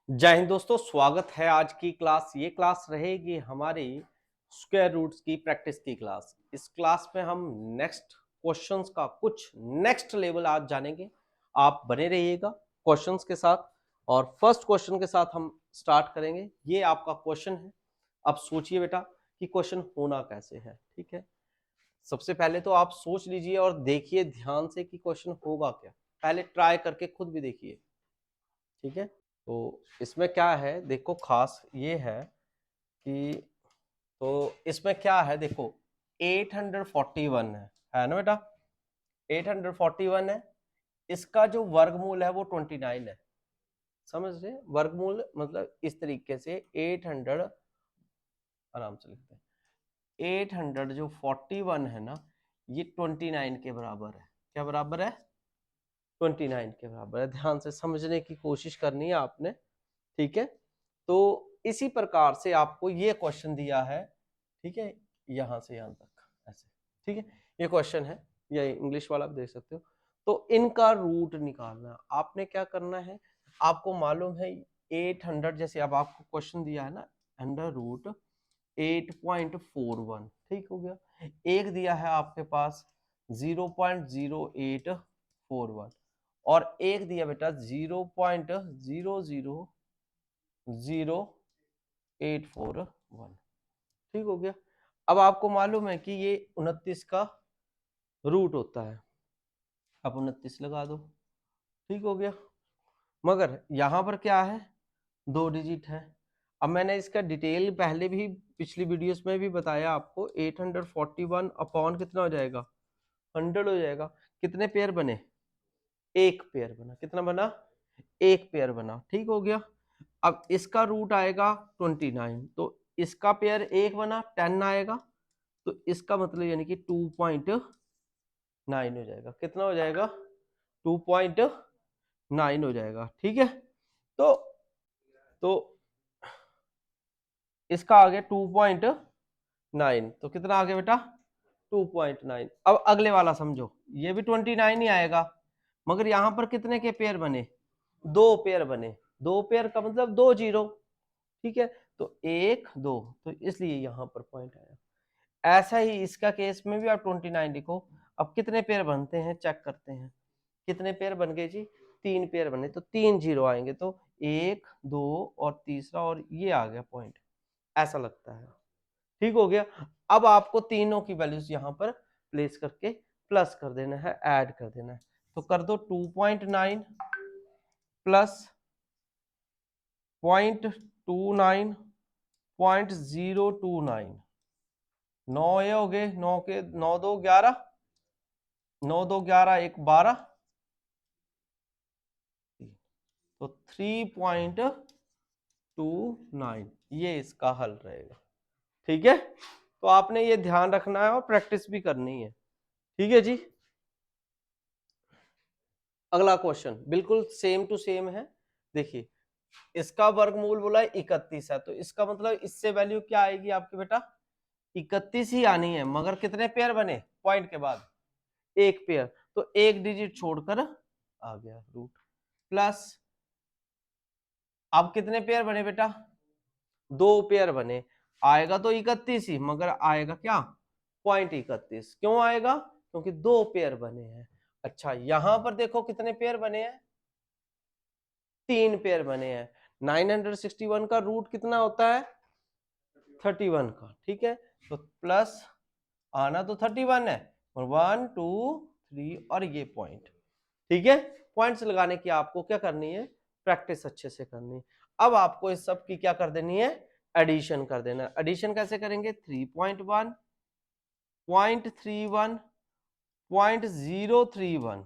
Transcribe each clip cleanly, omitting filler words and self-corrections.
जय हिंद दोस्तों, स्वागत है आज की क्लास। ये क्लास रहेगी हमारी स्क्वायर रूट्स की प्रैक्टिस की क्लास। इस क्लास में हम नेक्स्ट क्वेश्चंस का कुछ नेक्स्ट लेवल आज जानेंगे। आप बने रहिएगा क्वेश्चंस के साथ और फर्स्ट क्वेश्चन के साथ हम स्टार्ट करेंगे। ये आपका क्वेश्चन है। अब सोचिए बेटा कि क्वेश्चन होना कैसे है। ठीक है, सबसे पहले तो आप सोच लीजिए और देखिए ध्यान से कि क्वेश्चन होगा क्या। पहले ट्राई करके खुद भी देखिए। ठीक है, तो इसमें क्या है देखो, खास ये है कि तो इसमें क्या है देखो, 841 है ना बेटा, 841 है। इसका जो वर्गमूल है वो 29 है। समझ रहे, वर्गमूल मतलब इस तरीके से 800, आराम से लिखते हैं 800 जो 41 है ना, ये 29 के बराबर है। क्या बराबर है? 29 के बराबर है। ध्यान से समझने की कोशिश करनी है आपने। ठीक है, तो इसी प्रकार से आपको ये क्वेश्चन दिया है। ठीक है, यहां से यहां तक ऐसे। ठीक है, ये क्वेश्चन है, ये इंग्लिश वाला भी देख सकते हो। तो इनका रूट निकालना आपने क्या करना है, आपको मालूम है 800, जैसे अब आपको क्वेश्चन दिया है ना, अंडर रूट 8.41। ठीक हो गया। एक दिया है आपके पास 0.0841 और एक दिया बेटा 0.0000841। ठीक हो गया। अब आपको मालूम है कि ये 29 का रूट होता है। अब 29 लगा दो। ठीक हो गया। मगर यहां पर क्या है, 2 डिजिट है। अब मैंने इसका डिटेल पहले भी पिछली वीडियोस में भी बताया आपको। 841 अपॉन कितना हो जाएगा, 100 हो जाएगा। कितने पेयर बने? एक पेयर बना। कितना बना? एक पेयर बना। ठीक हो गया। अब इसका रूट आएगा 29, तो इसका पेयर एक बना, 10 आएगा, तो इसका मतलब यानी कि 2.9 हो जाएगा। कितना हो जाएगा? 2.9 हो जाएगा। ठीक है, तो इसका आ गया 2.9, तो कितना आ गया बेटा? 2.9। अब अगले वाला समझो, ये भी 29 ही आएगा, मगर यहां पर कितने के पेयर बने? दो पेयर बने। दो पेयर का मतलब दो जीरो। ठीक है, तो एक दो, तो इसलिए यहां पर पॉइंट आया। ऐसा ही इसका केस में भी आप 29 लिखो। अब कितने पेयर बनते हैं चेक करते हैं। कितने पेयर बन गए जी? तीन पेयर बने, तो तीन जीरो आएंगे, तो एक दो और तीसरा, और ये आ गया पॉइंट। ऐसा लगता है। ठीक हो गया। अब आपको तीनों की वैल्यूज यहां पर प्लेस करके प्लस कर देना है, ऐड कर देना है। तो कर दो 2.9 प्लस 0.29 0.029। 9 ये हो गए, 9 के 9 दो 11, 9 दो 11, एक 12, तो 3.29 ये इसका हल रहेगा। ठीक है, तो आपने ये ध्यान रखना है और प्रैक्टिस भी करनी है। ठीक है जी। अगला क्वेश्चन बिल्कुल सेम टू सेम है। देखिए, इसका वर्गमूल बोला 31 है, तो इसका मतलब इससे वैल्यू क्या आएगी आपके बेटा? 31 ही आनी है, मगर कितने पेयर बने पॉइंट के बाद? एक पेयर, तो एक डिजिट छोड़कर आ गया रूट। प्लस अब कितने पेयर बने बेटा? दो पेयर बने। आएगा तो 31 ही, मगर आएगा क्या? 0.31। क्यों आएगा? क्योंकि दो पेयर बने हैं। अच्छा, यहां पर देखो कितने पेयर बने हैं? तीन पेयर बने हैं। 961 का रूट कितना होता है? 31 का। ठीक है, तो प्लस आना तो 31 है, और 1 2 3 और ये पॉइंट। ठीक है, पॉइंट्स लगाने की आपको क्या करनी है? प्रैक्टिस अच्छे से करनी है। अब आपको इस सब की क्या कर देनी है? एडिशन कर देना है। एडिशन कैसे करेंगे? 3.1 0.31 0.031।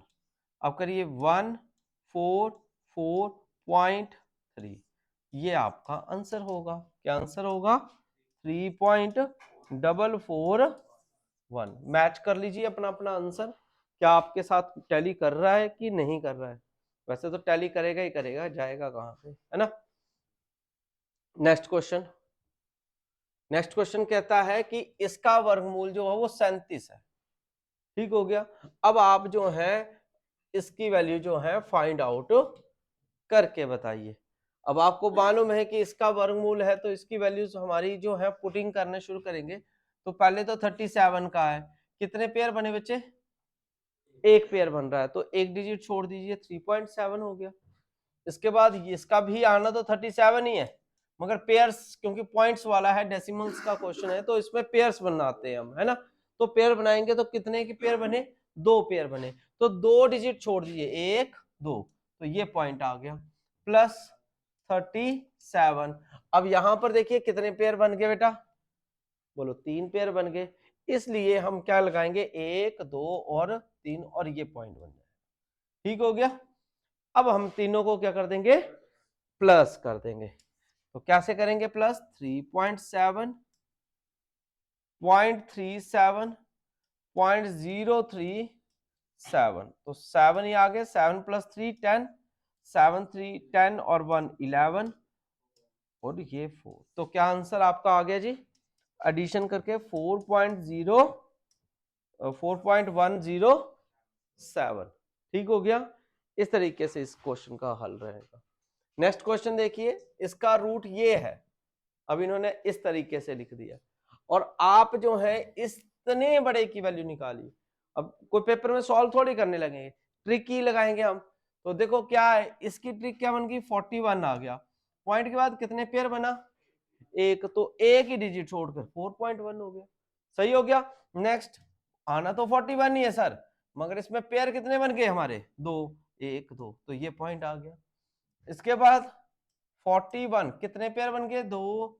अब करिए 144.3। ये आपका आंसर होगा। क्या आंसर होगा? 3.441। मैच कर लीजिए अपना अपना आंसर। क्या आपके साथ टैली कर रहा है कि नहीं कर रहा है? वैसे तो टैली करेगा ही करेगा, जाएगा कहां पे, है ना। Next question. नेक्स्ट क्वेश्चन कहता है कि इसका वर्गमूल जो है वो 37 है। ठीक हो गया। अब आप जो है इसकी वैल्यू जो है फाइंड आउट करके बताइए। अब आपको मालूम है कि इसका वर्गमूल है तो इसकी वैल्यूज हमारी जो है पुटिंग करने शुरू करेंगे। तो पहले तो 37 का है, कितने पेयर बने बच्चे? एक पेयर बन रहा है, तो एक डिजिट छोड़ दीजिए, 3.7 हो गया। इसके बाद इसका भी आना तो 37 ही है, मगर पेयर्स क्योंकि पॉइंट्स वाला है, डेसिमल्स का क्वेश्चन है, तो इसमें पेयर्स बनाते हैं हम, है ना। तो पेयर बनाएंगे तो कितने के पेयर बने? 2 पेयर बने, तो 2 डिजिट छोड़ दीजिए, 1 2, तो ये पॉइंट आ गया प्लस 37। अब यहां पर देखिए कितने पेयर बन गए बेटा? बोलो 3 पेयर बन गए, इसलिए हम क्या लगाएंगे? 1 2 और 3, और ये पॉइंट बन जाए। ठीक हो गया। अब हम तीनों को क्या कर देंगे? प्लस कर देंगे। तो कैसे करेंगे प्लस? 3.7, 0.37, 0.037, तो 7 ही आ गए, 7 + 3 10, 7 3 10 और 1 11 और ये 4, तो क्या आंसर आपका आ गया जी? एडिशन करके 4.107। ठीक हो गया। इस तरीके से इस क्वेश्चन का हल रहेगा। नेक्स्ट क्वेश्चन देखिए, इसका रूट ये है, अब इन्होंने इस तरीके से लिख दिया, और आप जो है इतने बड़े की वैल्यू निकालिए। अब कोई पेपर में सॉल्व थोड़ी करने लगेंगे, ट्रिक ही लगाएंगे हम। तो देखो क्या है, इसकी ट्रिक क्या बन गई? 41 आ गया। पॉइंट के बाद कितने पेयर बना? एक, तो एक ही डिजिट छोड़कर 4.1 हो गया। सही हो गया। नेक्स्ट, आना तो 41 ही है सर, मगर इसमें पेयर कितने बन गए हमारे? 2, 1 2, तो ये पॉइंट आ गया। इसके बाद 41 कितने पेयर बन गए? 2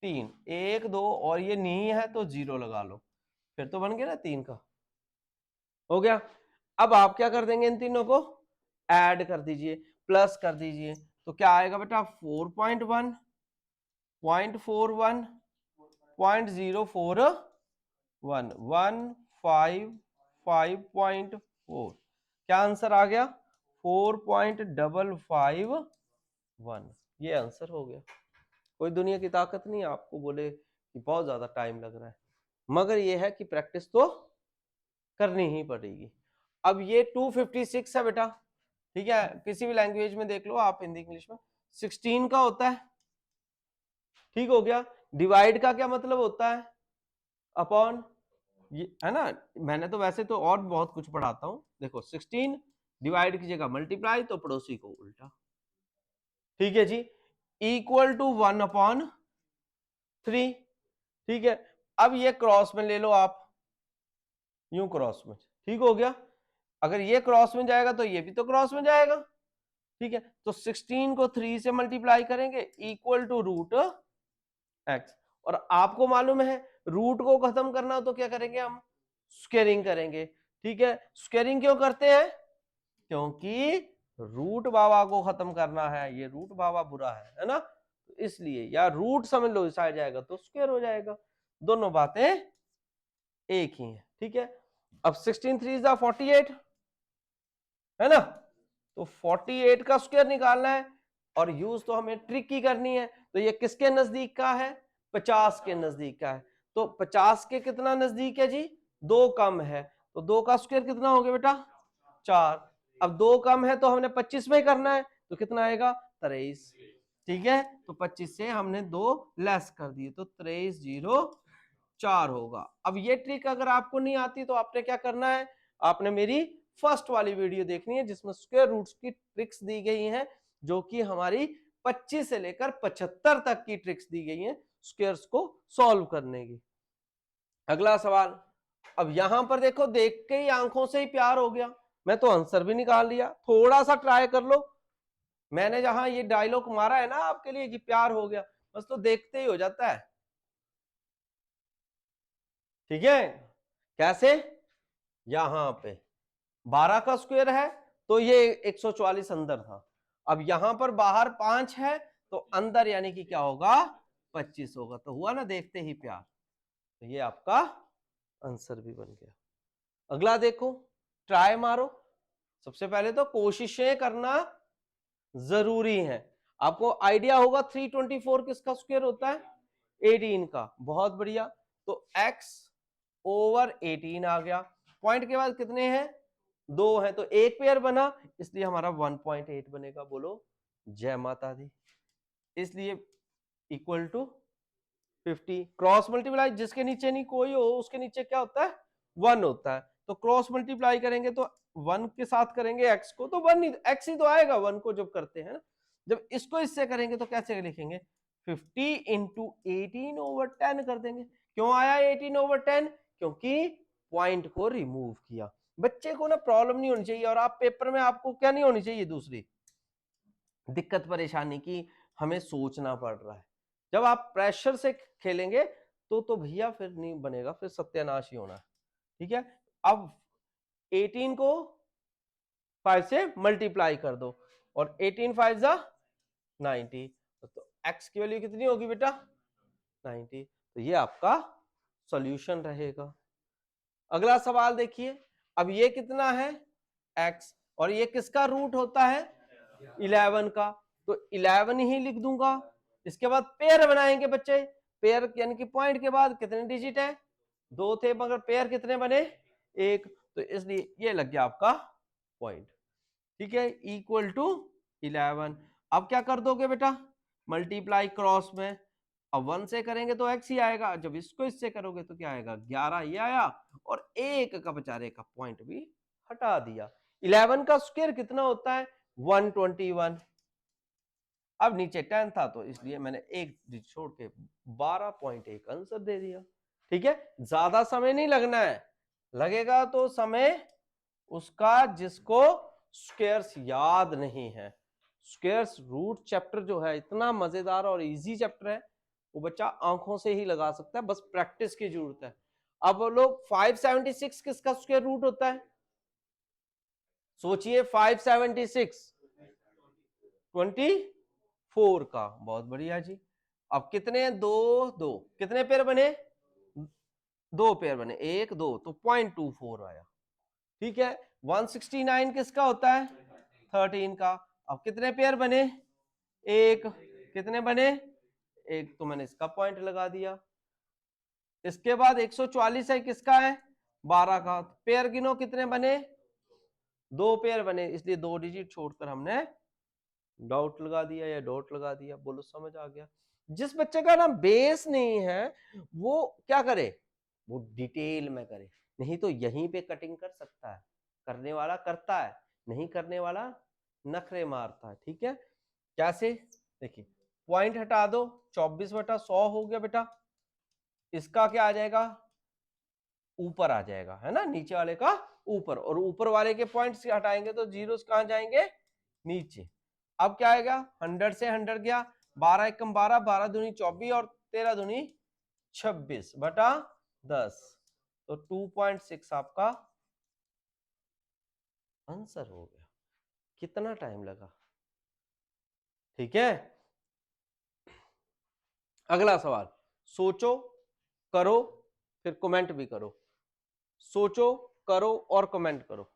3, 1 2, और ये नहीं है तो 0 लगा लो, फिर तो बन गया ना 3 का। हो गया। अब आप क्या कर देंगे? इन तीनों को ऐड कर दीजिए, प्लस कर दीजिए, तो क्या आएगा बेटा? 4.1, 0.41, 0.041, 155.4, क्या आंसर आ गया? 4.551, ये आंसर हो गया। कोई दुनिया की ताकत नहीं आपको बोले कि बहुत ज्यादा टाइम लग रहा है, मगर ये है कि प्रैक्टिस तो करनी ही पड़ेगी। अब ये 256 है बेटा, ठीक है, किसी भी लैंग्वेज में देख लो आप, हिंदी इंग्लिश में 16 का होता है। ठीक हो गया। डिवाइड का क्या मतलब होता है? अपॉन, ये है ना। मैंने तो वैसे तो और बहुत कुछ पढ़ाता हूं, देखो 16 डिवाइड की जगह मल्टीप्लाई, तो पड़ोसी को उल्टा। ठीक है जी। Equal to 1/3। ठीक है। अब ये क्रॉस में ले लो आप, यूं क्रॉस में, ठीक हो गया। अगर ये क्रॉस में जाएगा तो ये भी तो क्रॉस में जाएगा। ठीक है, तो 16 को 3 से मल्टीप्लाई करेंगे, इक्वल टू √x। और आपको मालूम है रूट को खत्म करना हो तो क्या करेंगे हम? स्क्वेयरिंग करेंगे। ठीक है, स्क्वेयरिंग क्यों करते हैं? क्योंकि रूट बाबा को खत्म करना है, ये रूट बाबा बुरा है ना, तो इसलिए, या रूट समझ लो इस आ जाएगा तो स्क्वायर हो जाएगा, दोनों बातें एक ही है। ठीक है। अब 16 3 जा 48 है ना, तो 48 का स्क्वायर निकालना है, और यूज तो हमें ट्रिक की करनी है। तो ये किसके नजदीक का है? 50 के नजदीक का है। तो 50 के कितना नजदीक है जी? 2 कम है, तो 2 का स्क्वायर कितना हो गया बेटा? 4। अब 2 कम है तो हमने 25 में करना है, तो कितना आएगा? 23। ठीक है, तो 25 से हमने 2 लेस कर दिए, तो 23 0 4 होगा। अब ये ट्रिक अगर आपको नहीं आती तो आपने क्या करना है? आपने मेरी फर्स्ट वाली वीडियो देखनी है जिसमें स्क्वायर रूट्स की ट्रिक्स दी गई हैं, जो कि हमारी 25 से लेकर 75 तक की ट्रिक्स दी गई हैं स्क्वायर्स को सॉल्व करने की। अगला सवाल, अब यहां पर देखो, देख के ही आंखों से ही प्यार हो गया, मैं तो आंसर भी निकाल लिया। थोड़ा सा ट्राई कर लो, मैंने जहां ये डायलॉग मारा है ना आपके लिए कि प्यार हो गया, बस तो देखते ही हो जाता है। ठीक है, कैसे? यहां पे 12 का स्क्वायर है तो ये 144 अंदर था, अब यहां पर बाहर 5 है तो अंदर यानी कि क्या होगा? 25 होगा, तो हुआ ना देखते ही प्यार, तो ये आपका आंसर भी बन गया। अगला देखो, ट्राई मारो। सबसे पहले तो कोशिशें करना जरूरी है। आपको आइडिया होगा 324 किसका स्क्वायर होता है? 18 का। बहुत बढ़िया, तो x ओवर 18 आ गया। पॉइंट के बाद कितने हैं? 2 है, तो एक पेयर बना, इसलिए हमारा 1.8 बनेगा। बोलो जय माता दी। इसलिए इक्वल टू 50। क्रॉस मल्टीप्लाई जिसके नीचे नहीं कोई हो उसके नीचे क्या होता है 1 होता है, तो क्रॉस मल्टीप्लाई करेंगे तो 1 के साथ करेंगे x को तो 1 ही x ही तो आएगा 1 को जब करते हैं ना। जब इसको इससे करेंगे तो कैसे लिखेंगे 50 इंटू 18/10 कर देंगे। क्यों आया 18/10? क्योंकि पॉइंट को रिमूव किया। बच्चे को ना प्रॉब्लम नहीं होनी चाहिए, और आप पेपर में आपको क्या नहीं होनी चाहिए दूसरी दिक्कत परेशानी की हमें सोचना पड़ रहा है। जब आप प्रेशर से खेलेंगे तो भैया फिर नहीं बनेगा, फिर सत्यानाश ही होना है। ठीक है, अब 18 को 5 से मल्टीप्लाई कर दो और 18 5 जा 90, तो x की वैल्यू कितनी होगी बेटा 90। तो ये आपका सॉल्यूशन रहेगा। अगला सवाल देखिए, अब ये कितना है x और ये किसका रूट होता है 11 का, तो 11 ही लिख दूंगा। इसके बाद पेयर बनाएंगे बच्चे, पेयर यानी कि पॉइंट के बाद कितने डिजिट है 2 थे, मगर पेयर कितने बने 1, तो इसलिए ये लग गया आपका पॉइंट। ठीक है, इक्वल टू 11। अब क्या कर दोगे बेटा मल्टीप्लाई क्रॉस में, अब 1 से करेंगे तो x ही आएगा, जब इसको इससे करोगे तो क्या आएगा 11 ये आया, और 1 का बेचारे का पॉइंट भी हटा दिया। 11 का स्क्वायर कितना होता है 121। अब नीचे 10 था तो इसलिए मैंने एक डिजिट छोड़ के 12.1 आंसर दे दिया। ठीक है, ज्यादा समय नहीं लगना है, लगेगा तो समय उसका जिसको स्क्वायर्स याद नहीं है। स्क्वायर्स रूट चैप्टर जो है इतना मजेदार और इजी चैप्टर है, वो बच्चा आंखों से ही लगा सकता है, बस प्रैक्टिस की जरूरत है। अब लोग 576 किसका स्क्वायर रूट होता है सोचिए, 576 24 का। बहुत बढ़िया जी। अब कितने दो कितने पेयर बने 2 पेयर बने 1 2, तो 0.24 आया। ठीक है, 169 किसका होता है 13 का। अब कितने पेयर बने 1, कितने बने 1, तो मैंने इसका पॉइंट लगा दिया। इसके बाद 144 है किसका है 12 का, पेयर गिनो कितने बने 2 पेयर बने, इसलिए 2 डिजिट छोड़कर हमने डॉट लगा दिया या डॉट लगा दिया। बोलो समझ आ गया। जिस बच्चे का ना बेस नहीं है वो क्या करे, वो डिटेल में करे, नहीं तो यहीं पे कटिंग कर सकता है। करने वाला करता है, नहीं करने वाला नखरे मारता है। ठीक है, कैसे देखिए, पॉइंट हटा दो 24/100 हो गया बेटा, इसका क्या आ जाएगा ऊपर आ जाएगा, है ना, नीचे वाले का ऊपर, और ऊपर वाले के पॉइंट्स हटाएंगे तो जीरोस कहां जाएंगे नीचे। अब क्या आएगा 100 से 100 गया, 12 एकम 12, 12 दूनी 24 और 13 दूनी 26/10, तो 2.6 आपका आंसर हो गया। कितना टाइम लगा। ठीक है, अगला सवाल, सोचो करो फिर कमेंट भी करो, सोचो करो और कमेंट करो।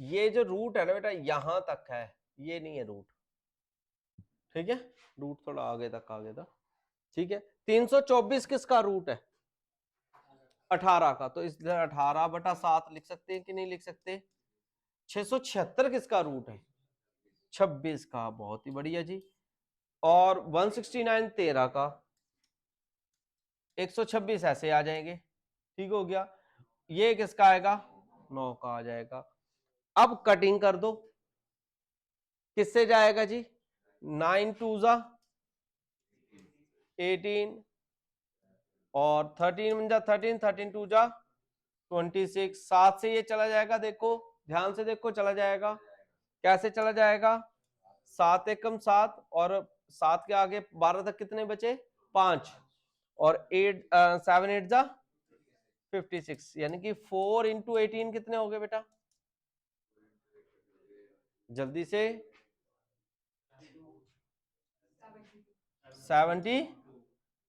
ये जो रूट है ना बेटा यहां तक है, ये नहीं है रूट। ठीक है, रूट थोड़ा आगे तक आ गया था। ठीक है, 324 किसका रूट है 18 का, तो इसलिए 18/7 लिख सकते हैं कि नहीं लिख सकते। 676 किसका रूट है 26 का, बहुत ही बढ़िया जी। और 169 13 का, 126 ऐसे आ जाएंगे। ठीक हो गया, ये किसका आएगा 9 का आ जाएगा। अब कटिंग कर दो, किससे जाएगा जी 9 2 जा 18 और 13 1 जा 13, 13 2 जा 26, 7 से ये चला जाएगा, देखो ध्यान से देखो चला जाएगा। कैसे चला जाएगा 7 एकम 7 और 7 के आगे 12 तक कितने बचे 5, और 8 7 8 जा 56, यानी कि 4 इंटू 18 कितने हो गए बेटा जल्दी से 72।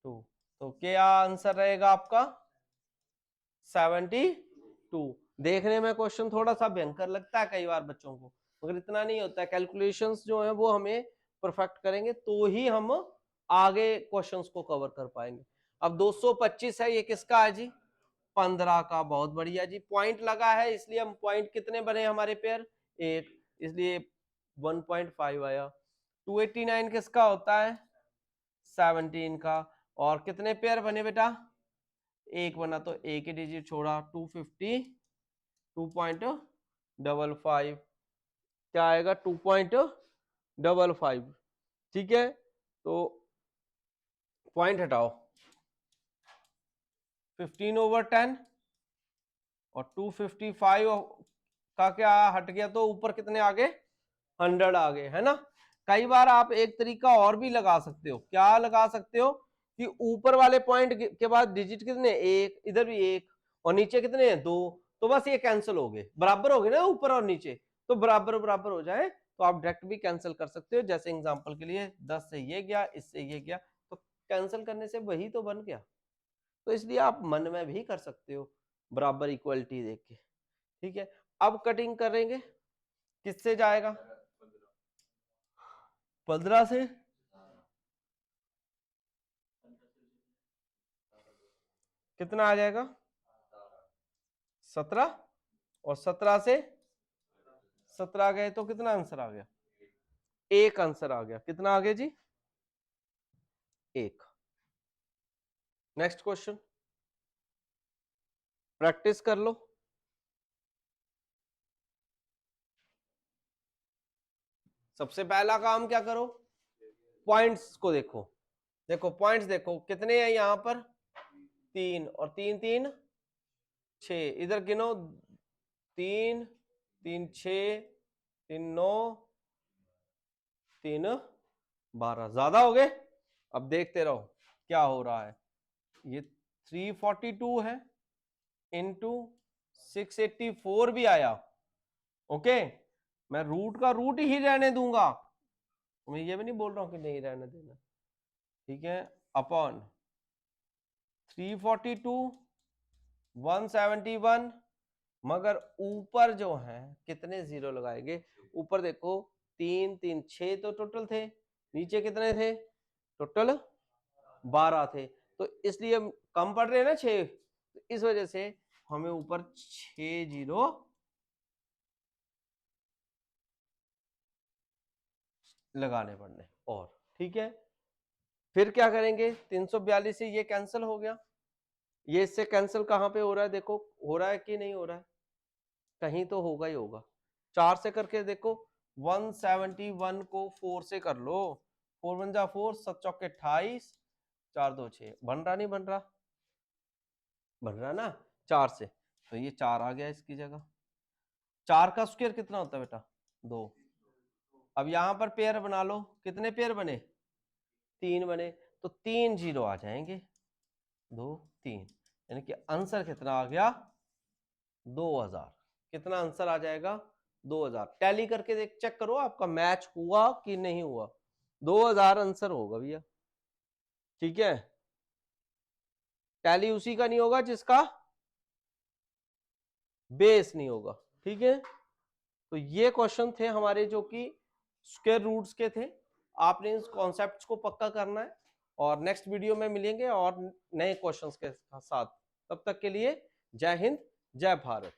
तो क्या आंसर रहेगा आपका 72। देखने में क्वेश्चन थोड़ा सा भयंकर लगता है कई बार बच्चों को, मगर इतना नहीं होता है। कैलकुलेशंस जो है वो हमें परफेक्ट करेंगे तो ही हम आगे क्वेश्चंस को कवर कर पाएंगे। अब 225 है, ये किसका है जी 15 का, बहुत बढ़िया जी। पॉइंट लगा है इसलिए हम पॉइंट कितने बने हमारे पेयर 1, इसलिए 1.5 आया। 289 किसका होता है? 17 का। और कितने पेयर बने बेटा? एक बना, तो एक ही डिजिट छोड़ा। 2.55 क्या आएगा? 2.55। ठीक है, तो पॉइंट हटाओ। 15/10 और 255 का क्या हट गया, तो ऊपर कितने आ गए? 100 आ गए, है ना। कई बार आप एक तरीका और भी लगा सकते हो। क्या लगा सकते हो? कि ऊपर वाले पॉइंट के बाद डिजिट कितने? एक, इधर भी एक, और नीचे कितने हैं? दो। तो बस ये कैंसिल हो गए, बराबर हो गए ना ऊपर और नीचे, तो बराबर बराबर हो जाए तो आप डायरेक्ट भी कैंसिल कर सकते हो। जैसे एग्जांपल के लिए 10 से ये गया, इससे ये गया, तो कैंसिल करने से वही तो बन गया। तो इसलिए आप मन में भी कर सकते हो बराबर इक्वलिटी देख के। ठीक है, अब कटिंग करेंगे, किससे जाएगा? 15 से। कितना आ जाएगा? 17। और 17 से 17 गए तो कितना आंसर आ गया? एक आंसर आ गया। कितना आ गया जी? एक। नेक्स्ट क्वेश्चन, प्रैक्टिस कर लो। सबसे पहला काम क्या करो? पॉइंट्स को देखो। देखो पॉइंट्स देखो कितने हैं यहां पर? 3, और 3 3 6। इधर गिनो, 3 3 6 3 9 3 12। ज्यादा हो गए? अब देखते रहो क्या हो रहा है। ये 342 है, इंटू 684 भी आया। ओके, मैं रूट का रूट ही रहने दूंगा, मैं ये भी नहीं बोल रहा हूं कि नहीं रहने देना। ठीक है, अपॉन 342 171। मगर ऊपर जो है कितने जीरो लगाएंगे? ऊपर देखो 3 3 6 तो टोटल थे, नीचे कितने थे? टोटल 12 थे। तो इसलिए कम पड़ रहे हैं ना 6, तो इस वजह से हमें ऊपर 6 जीरो लगाने पड़ने। और ठीक है, फिर क्या करेंगे? 342 से ये कैंसिल हो गया, ये इससे कैंसिल कहां पे हो रहा है? देखो हो रहा है कि नहीं हो रहा है? कहीं तो होगा ही होगा। 4 से करके देखो, 171 को 4 से कर लो। 4 1 जा 4, 7 चौके 28, 4 2 6। बन रहा नहीं बन रहा? बन रहा ना 4 से, तो ये 4 आ गया इसकी जगह। 4 का स्क्वायर कितना होता है बेटा? 2। अब यहां पर पेयर बना लो, कितने पेयर बने? 3 बने, तो 3 जीरो आ जाएंगे, 2 3, यानी कि आंसर कितना आ गया? 2000। कितना आंसर आ जाएगा? 2000। टैली करके देख, चेक करो आपका मैच हुआ कि नहीं हुआ। 2000 आंसर होगा भैया। ठीक है, टैली उसी का नहीं होगा जिसका बेस नहीं होगा। ठीक है, तो ये क्वेश्चन थे हमारे जो कि स्क्वायर रूट्स के थे। आपने इस कॉन्सेप्ट्स को पक्का करना है, और नेक्स्ट वीडियो में मिलेंगे और नए क्वेश्चंस के साथ। तब तक के लिए जय हिंद, जय भारत।